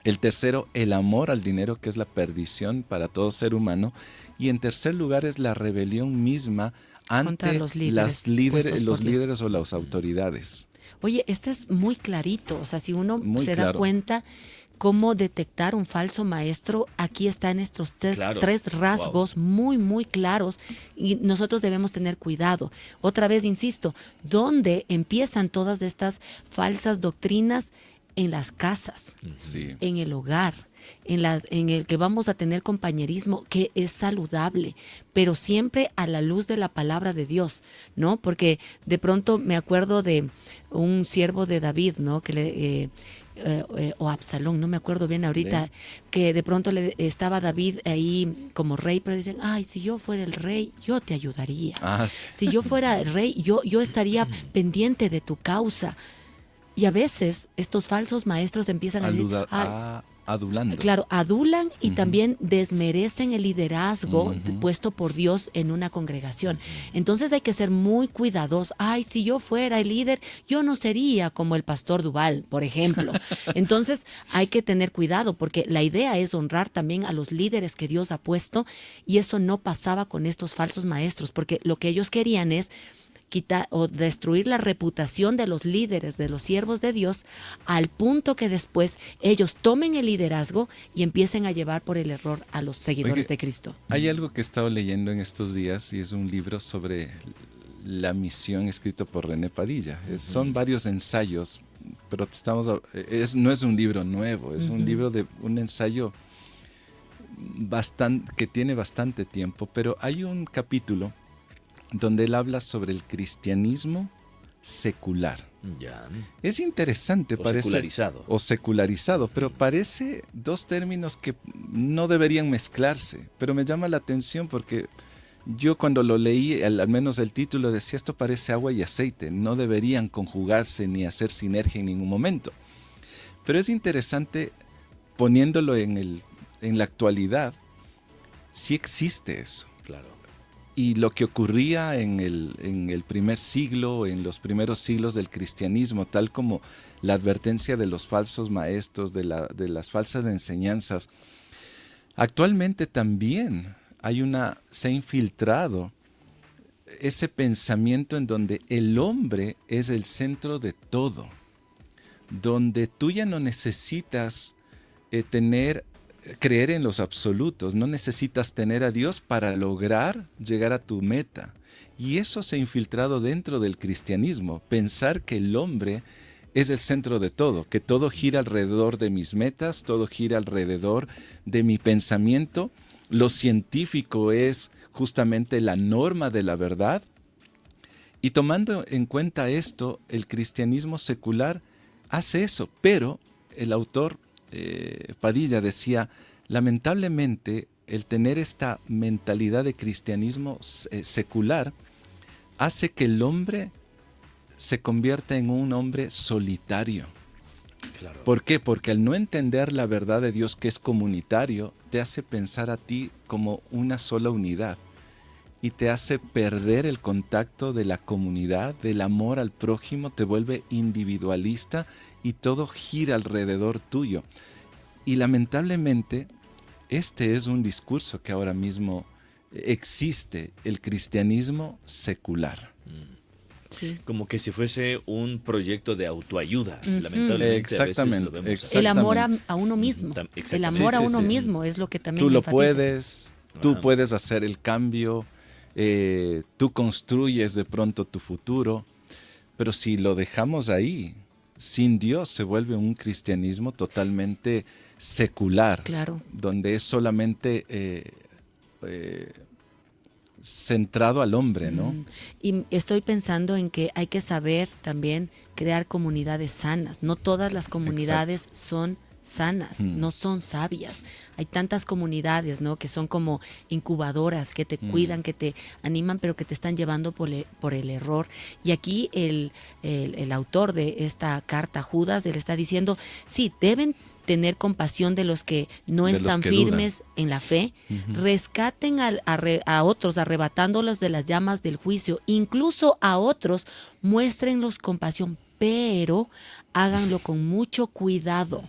El tercero, el amor al dinero, que es la perdición para todo ser humano. Y en tercer lugar es la rebelión misma Contra ante los líderes, puestos los por Dios. líderes o las autoridades. Oye, este es muy clarito. O sea, si uno Muy se da claro. cuenta cómo detectar un falso maestro, aquí están estos Claro. tres rasgos muy, muy claros y nosotros debemos tener cuidado. Otra vez, insisto, ¿dónde empiezan todas estas falsas doctrinas? En las casas, Sí. en el hogar, en el que vamos a tener compañerismo que es saludable, pero siempre a la luz de la palabra de Dios, ¿no? Porque de pronto me acuerdo de un siervo de David, ¿no? Que o Absalón, no me acuerdo bien ahorita, que de pronto estaba David ahí como rey, pero dicen, ay, si yo fuera el rey, yo te ayudaría. Sí. Si yo fuera el rey, yo estaría pendiente de tu causa. Y a veces estos falsos maestros empiezan a decir, adulando. Claro, adulan y Ujú. también desmerecen el liderazgo Ujú. puesto por Dios en una congregación. Entonces hay que ser muy cuidadosos. Ay, si yo fuera el líder, yo no sería como el pastor Duval, por ejemplo. Entonces hay que tener cuidado porque la idea es honrar también a los líderes que Dios ha puesto y eso no pasaba con estos falsos maestros porque lo que ellos querían es quitar o destruir la reputación de los líderes, de los siervos de Dios, al punto que después ellos tomen el liderazgo y empiecen a llevar por el error a los seguidores Oye, de Cristo. Hay algo que he estado leyendo en estos días y es un libro sobre la misión escrito por René Padilla. Son varios ensayos, pero no es un libro nuevo, es un libro de un ensayo que tiene bastante tiempo, pero hay un capítulo donde él habla sobre el cristianismo secular. Ya. Es interesante, O parece. secularizado. O secularizado, pero parece dos términos que no deberían mezclarse. Pero me llama la atención porque yo cuando lo leí, al menos el título decía, esto parece agua y aceite, no deberían conjugarse ni hacer sinergia en ningún momento. Pero es interesante poniéndolo en la actualidad, sí existe eso. Claro. Y lo que ocurría en el primer siglo, en los primeros siglos del cristianismo, tal como la advertencia de los falsos maestros, de las falsas enseñanzas, actualmente también se ha infiltrado ese pensamiento en donde el hombre es el centro de todo, donde tú ya no necesitas creer en los absolutos, no necesitas tener a Dios para lograr llegar a tu meta. Y eso se ha infiltrado dentro del cristianismo, pensar que el hombre es el centro de todo, que todo gira alrededor de mis metas, todo gira alrededor de mi pensamiento. Lo científico es justamente la norma de la verdad. Y tomando en cuenta esto, el cristianismo secular hace eso, pero el autor Padilla decía, lamentablemente el tener esta mentalidad de cristianismo secular hace que el hombre se convierta en un hombre solitario. Claro. ¿Por qué? Porque al no entender la verdad de Dios, que es comunitario, te hace pensar a ti como una sola unidad y te hace perder el contacto de la comunidad, del amor al prójimo, te vuelve individualista y todo gira alrededor tuyo. Y lamentablemente, este es un discurso que ahora mismo existe, el cristianismo secular. Sí. Como que si fuese un proyecto de autoayuda. Ujú. Lamentablemente a veces Exactamente, lo vemos así. El amor a uno mismo. Exactamente. El amor a Sí, uno sí. mismo es lo que también Tú lo enfatiza. puedes, tú Ajá. puedes hacer el cambio, tú construyes de pronto tu futuro, pero si lo dejamos ahí, sin Dios se vuelve un cristianismo totalmente secular, Claro. donde es solamente centrado al hombre, ¿no? Y estoy pensando en que hay que saber también crear comunidades sanas. No todas las comunidades son sanas, no son sabias. Hay tantas comunidades, ¿no?, que son como incubadoras, que te cuidan, que te animan, pero que te están llevando por el error. Y aquí el autor de esta carta, Judas, él está diciendo, sí, deben tener compasión de los que no De los están que firmes en la fe, rescaten a otros arrebatándolos de las llamas del juicio, incluso a otros muéstrenlos compasión, pero háganlo con mucho cuidado.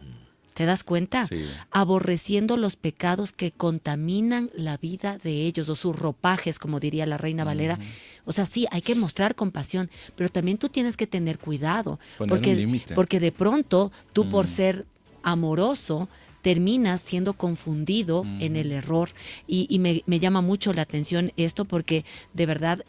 ¿Te das cuenta? Sí. Aborreciendo los pecados que contaminan la vida de ellos, o sus ropajes, como diría la Reina Valera. O sea, sí, hay que mostrar compasión, pero también tú tienes que tener cuidado. Poner un límite. Porque de pronto tú por ser amoroso terminas siendo confundido en el error. Y me llama mucho la atención esto porque de verdad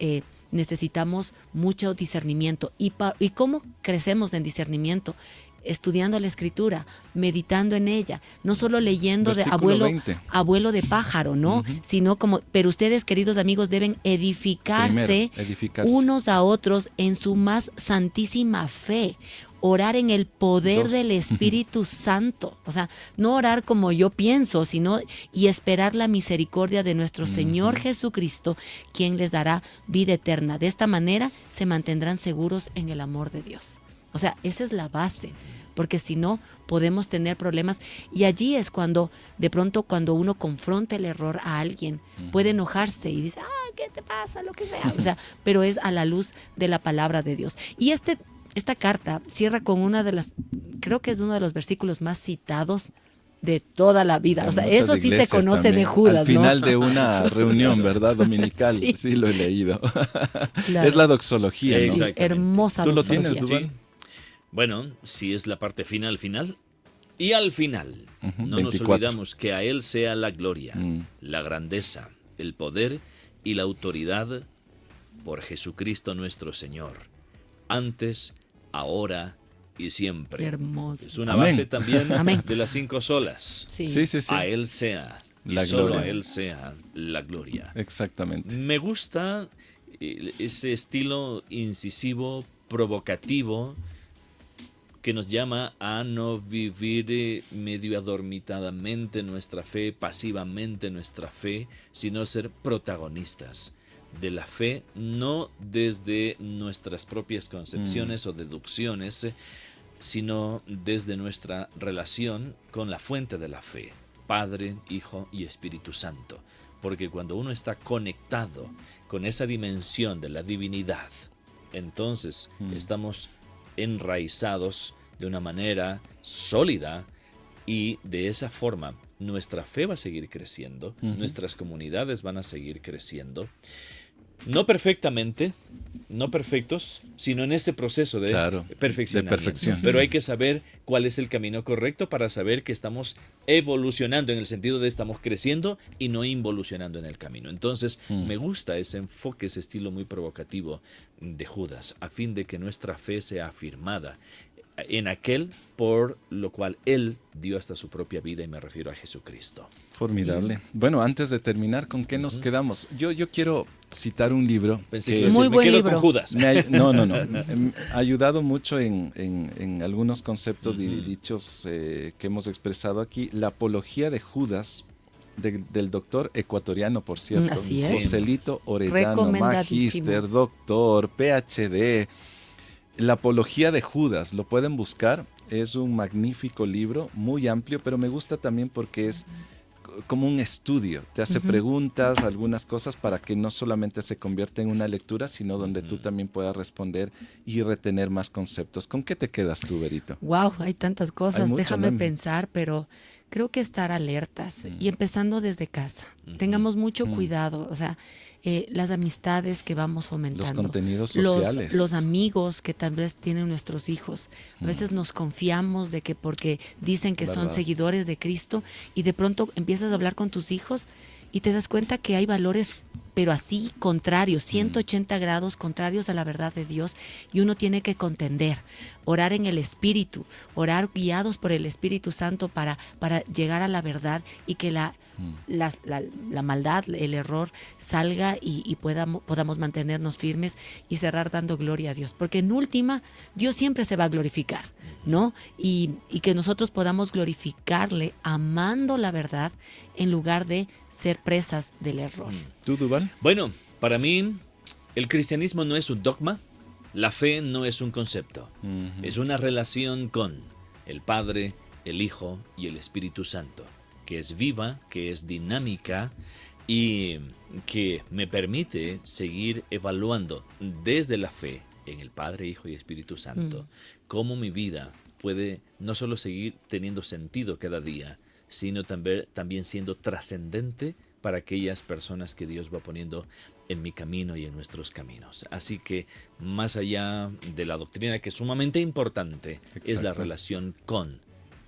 necesitamos mucho discernimiento. ¿Y cómo crecemos en discernimiento? Estudiando la escritura, meditando en ella, no solo leyendo de Versículo 20. abuelo de pájaro, ¿no? Sino como, pero ustedes, queridos amigos, deben edificarse, Primero, edificarse. unos a otros en su más santísima fe. Orar en el poder Dos. del Espíritu Santo. O sea, no orar como yo pienso, sino y esperar la misericordia de nuestro Señor Jesucristo, quien les dará vida eterna. De esta manera se mantendrán seguros en el amor de Dios. O sea, esa es la base. porque si no podemos tener problemas. Y allí es cuando, de pronto, cuando uno confronta el error a alguien, puede enojarse y dice, ¿qué te pasa? Lo que sea. O sea, pero es a la luz de la palabra de Dios. Y esta carta cierra con creo que es uno de los versículos más citados de toda la vida. O sea, eso sí se conoce también. de Judas, Al final ¿no? de una reunión, ¿verdad? Dominical. Sí. Sí, lo he leído. Claro. Es la doxología, ¿no? Sí, Exactamente. hermosa ¿Tú lo doxología. tienes, Dubán? Sí. Bueno, si es la parte final. Y al final, Ujú, no 24. nos olvidamos que a Él sea la gloria, Mm. la grandeza, el poder y la autoridad por Jesucristo nuestro Señor, antes, ahora y siempre. Qué hermoso. Es una Amén. base también Amén. de las 5 solas. Sí. Sí, sí, sí. A Él sea, y La solo gloria. a Él sea la gloria. Exactamente. Me gusta ese estilo incisivo, provocativo, que nos llama a no vivir medio adormitadamente nuestra fe, pasivamente nuestra fe, sino ser protagonistas de la fe, no desde nuestras propias concepciones o deducciones, sino desde nuestra relación con la fuente de la fe, Padre, Hijo y Espíritu Santo. Porque cuando uno está conectado con esa dimensión de la divinidad, entonces estamos enraizados de una manera sólida y de esa forma nuestra fe va a seguir creciendo, nuestras comunidades van a seguir creciendo. No perfectamente, no perfectos, sino en ese proceso de Claro, perfeccionamiento. de perfección. Pero hay que saber cuál es el camino correcto para saber que estamos evolucionando en el sentido de estamos creciendo y no involucionando en el camino. Entonces, me gusta ese enfoque, ese estilo muy provocativo de Judas, a fin de que nuestra fe sea afirmada en aquel por lo cual él dio hasta su propia vida, y me refiero a Jesucristo. Formidable. Bueno, antes de terminar, ¿con qué nos quedamos? Yo quiero citar un libro Pensé que que iba a decir, Muy me buen quedo libro. con Judas. No. Me ha ayudado mucho en algunos conceptos y dichos que hemos expresado aquí. La apología de Judas, del doctor ecuatoriano, por cierto. Así es. Joselito Orellano, Recomendadísimo. magíster, doctor, PhD. La apología de Judas, lo pueden buscar. Es un magnífico libro, muy amplio, pero me gusta también porque es como un estudio. Te hace preguntas, algunas cosas, para que no solamente se convierta en una lectura, sino donde tú también puedas responder y retener más conceptos. ¿Con qué te quedas tú, Berito? Wow, hay tantas cosas. Hay mucho, Déjame ¿no? pensar, pero creo que estar alertas y empezando desde casa. Tengamos mucho cuidado. O sea, las amistades que vamos fomentando. Los contenidos sociales. Los amigos que tal vez tienen nuestros hijos. A veces nos confiamos de que porque dicen que son ¿Verdad? seguidores de Cristo y de pronto empiezas a hablar con tus hijos y te das cuenta que hay valores, pero así contrarios, 180 grados contrarios a la verdad de Dios, y uno tiene que contender, orar en el Espíritu, orar guiados por el Espíritu Santo para llegar a la verdad y que la maldad, el error salga y podamos mantenernos firmes y cerrar dando gloria a Dios. Porque en última, Dios siempre se va a glorificar, ¿no? Y que nosotros podamos glorificarle amando la verdad en lugar de ser presas del error. ¿Tú, Dubán? Bueno, para mí el cristianismo no es un dogma, la fe no es un concepto, es una relación con el Padre, el Hijo y el Espíritu Santo, que es viva, que es dinámica y que me permite seguir evaluando desde la fe en el Padre, Hijo y Espíritu Santo, cómo mi vida puede no solo seguir teniendo sentido cada día, sino también siendo trascendente para aquellas personas que Dios va poniendo en mi camino y en nuestros caminos. Así que más allá de la doctrina, que es sumamente importante, es la Exacto. relación con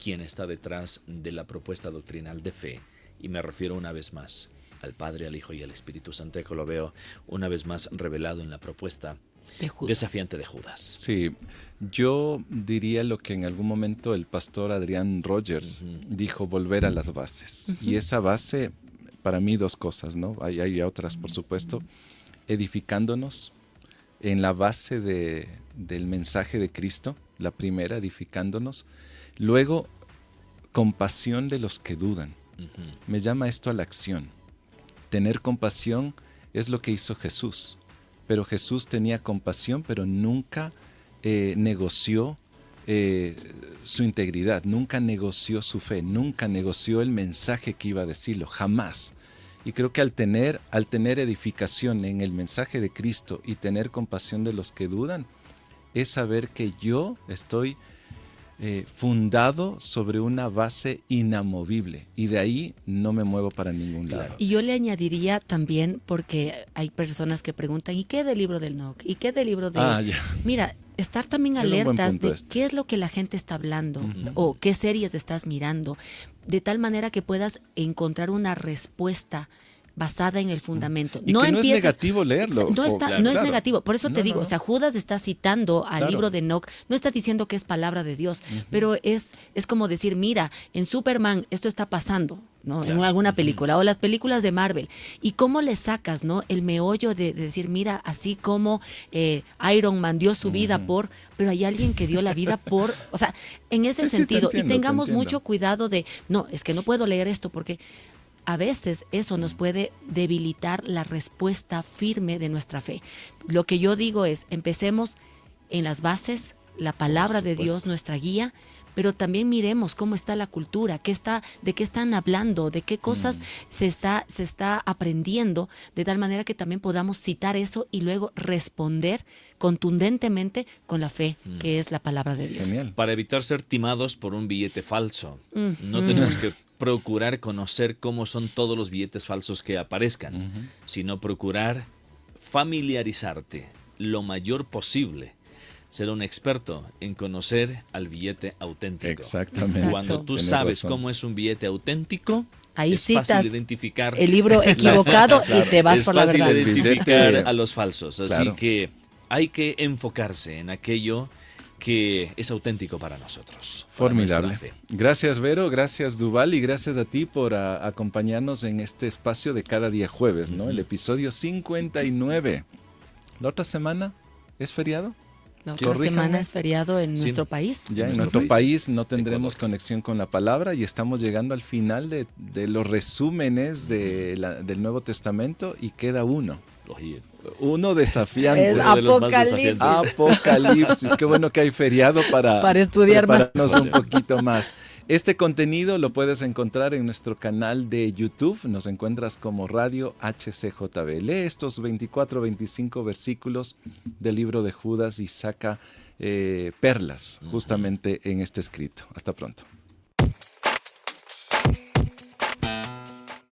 quien está detrás de la propuesta doctrinal de fe. Y me refiero una vez más al Padre, al Hijo y al Espíritu Santo, que lo veo una vez más revelado en la propuesta De Judas. desafiante de Judas. Sí, yo diría lo que en algún momento el pastor Adrián Rogers dijo: volver a las bases. Y esa base, para mí, dos cosas, ¿no? Hay otras, por supuesto. Edificándonos en la base del mensaje de Cristo, la primera, edificándonos. Luego, compasión de los que dudan. Me llama esto a la acción. Tener compasión es lo que hizo Jesús. Pero Jesús tenía compasión, pero nunca negoció su integridad, nunca negoció su fe, nunca negoció el mensaje que iba a decirlo, jamás. Y creo que al tener edificación en el mensaje de Cristo y tener compasión de los que dudan, es saber que yo estoy fundado sobre una base inamovible y de ahí no me muevo para ningún lado. Y yo le añadiría también, porque hay personas que preguntan, ¿y qué del libro del Enoch? ¿Y qué del libro de...? Ya. Mira, estar también Es un buen alertas punto de este. qué es lo que la gente está hablando o qué series estás mirando, de tal manera que puedas encontrar una respuesta basada en el fundamento. Y que no es negativo leerlo. No es Claro. negativo. Por eso te digo, No. o sea, Judas está citando al Claro. libro de Enoch, no está diciendo que es palabra de Dios, pero es como decir, mira, en Superman esto está pasando, ¿no? Claro. En alguna película, o las películas de Marvel. ¿Y cómo le sacas, no, el meollo de decir, mira, así como Iron Man dio su vida pero hay alguien que dio la vida por, o sea, en ese Sí, sí, te sentido, entiendo, y te tengamos entiendo. mucho cuidado de, no, es que no puedo leer esto porque a veces eso nos puede debilitar la respuesta firme de nuestra fe. Lo que yo digo es, empecemos en las bases, la palabra de Dios, nuestra guía, pero también miremos cómo está la cultura, de qué están hablando, de qué cosas se está aprendiendo, de tal manera que también podamos citar eso y luego responder contundentemente con la fe, que es la palabra de Dios. Genial. Para evitar ser timados por un billete falso, no tenemos que procurar conocer cómo son todos los billetes falsos que aparezcan, sino procurar familiarizarte lo mayor posible, ser un experto en conocer al billete auténtico. Exactamente. Exacto. Cuando tú Tienes sabes razón. cómo es un billete auténtico, Ahí es citas fácil identificar el libro equivocado y te vas es por la fácil verdad. identificar Billete- a los falsos. Así Claro. que hay que enfocarse en aquello que es auténtico para nosotros. para Formidable. nuestra fe. Gracias, Vero, gracias, Duval, y gracias a ti por acompañarnos en este espacio de cada día jueves, ¿no? El episodio 59. ¿La otra semana es feriado? La otra Corríjame. semana es feriado en Sí. nuestro país. Ya en nuestro nuestro país no tendremos Ecuador. conexión con la palabra y estamos llegando al final de los resúmenes del Nuevo Testamento y queda uno. Uno desafiante. Es Uno de los más Apocalipsis. desafiantes. Apocalipsis, qué bueno que hay feriado para estudiar más. prepararnos un poquito más. Este contenido lo puedes encontrar en nuestro canal de YouTube, nos encuentras como Radio HCJB. Lee estos 24, 25 versículos del libro de Judas y saca perlas justamente en este escrito. Hasta pronto.